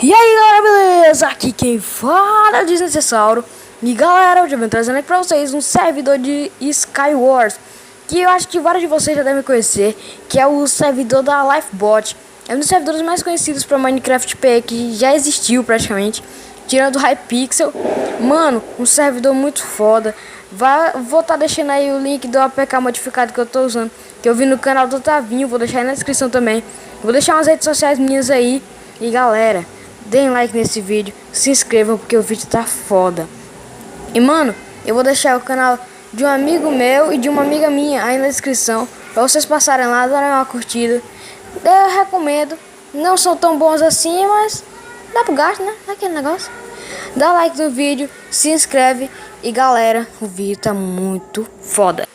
E aí galera, beleza? Aqui quem fala é o Desnecessauro. E galera, hoje eu venho trazendo aqui pra vocês um servidor de Skywars, que eu acho que vários de vocês já devem conhecer, que é o servidor da Lifebot. É um dos servidores mais conhecidos para Minecraft PE que já existiu praticamente, tirando o Hypixel. Mano, um servidor muito foda. Vou estar deixando aí o link do APK modificado que eu tô usando, que eu vi no canal do Tavinho, vou deixar aí na descrição também. Vou deixar umas redes sociais minhas aí. E galera, deem like nesse vídeo, se inscrevam porque o vídeo tá foda. E mano, eu vou deixar o canal de um amigo meu e de uma amiga minha aí na descrição, pra vocês passarem lá, darem uma curtida. Eu recomendo, não são tão bons assim, mas dá pro gasto, né? Aquele negócio. Dá like no vídeo, se inscreve e galera, o vídeo tá muito foda.